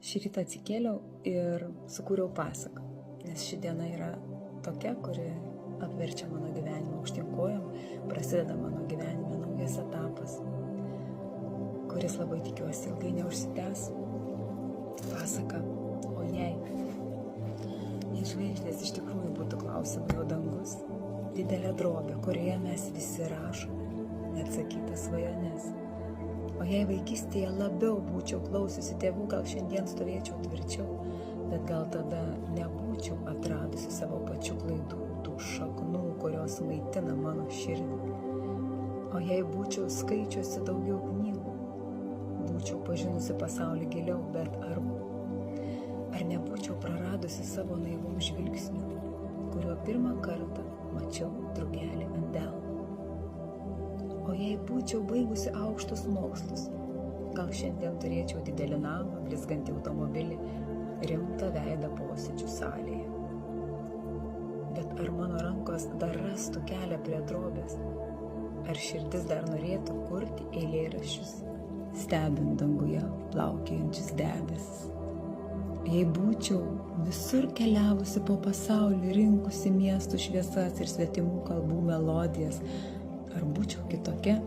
Šį rytą atsikėliau ir sukūriau pasaką, nes ši diena yra tokia, kuri apverčia mano gyvenimą aukštyn kojom, prasideda mano gyvenime naujas etapas, kuris labai tikiuosi ilgai neužsitęs. Pasaka, o jei žvaigždės iš tikrųjų būtų klausimai, o dangus didelė drobė, kurioje mes visi rašome neatsakytas svajones. O jei vaikystėje labiau būčiau klausiusi tėvų, gal šiandien stovėčiau tvirčiau, bet gal tada nebūčiau atradusi savo pačių klaidų, tų šaknų, kurios maitina mano širdį. O jei būčiau skaičiusi daugiau knygų, būčiau pažinusi pasaulį giliau, bet ar nebūčiau praradusi savo naivų žvilgsnių, kuriuo pirmą kartą mačiau drugelį ant delno. O jei būčiau baigusi aukštus mokslus, gal šiandien turėčiau didelį namą, blizgantį automobilį, rimtą veidą posėdžių salėje. Bet ar mano rankos dar rastų kelią prie drobės? Ar širdis dar norėtų kurti eilėraščius, stebint danguje plaukiojančius debesis? Jei būčiau visur keliavusi po pasaulį, rinkusi miestų šviesas ir svetimų kalbų melodijas, ar būčiau kitokia,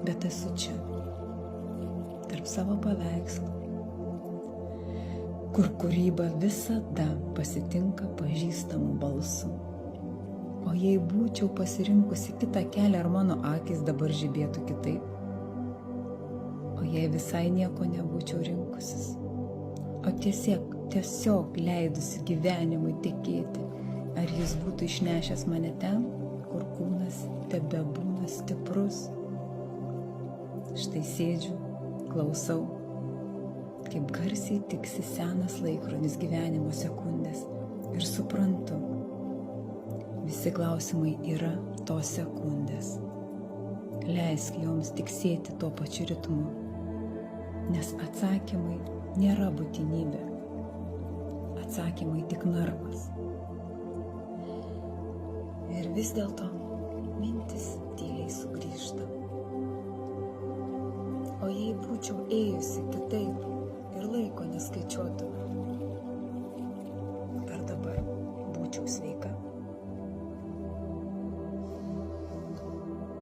bet esu čia, tarp savo paveikslų, kur kūryba visada pasitinka pažįstamų balsų. O jei būčiau pasirinkusi kitą kelią, ar mano akys dabar žibėtų kitaip? O jei visai nieko nebūčiau rinkusis, o tiesiog leidusi gyvenimui tekėti, ar jis būtų išnešęs mane ten, kur kūnas tebebūna stiprus? Štai sėdžiu, klausau, kaip garsiai tiksi senas laikrodis gyvenimo sekundės ir suprantu, visi klausimai yra tos sekundės. Leisk joms tiksėti tuo pačiu ritmu, nes atsakymai nėra būtinybė, atsakymai tik narvas. Ir vis dėlto mintis tyliai sugrįžta. O jei būčiau ėjusi kitaip ir laiko neskaičiuotume,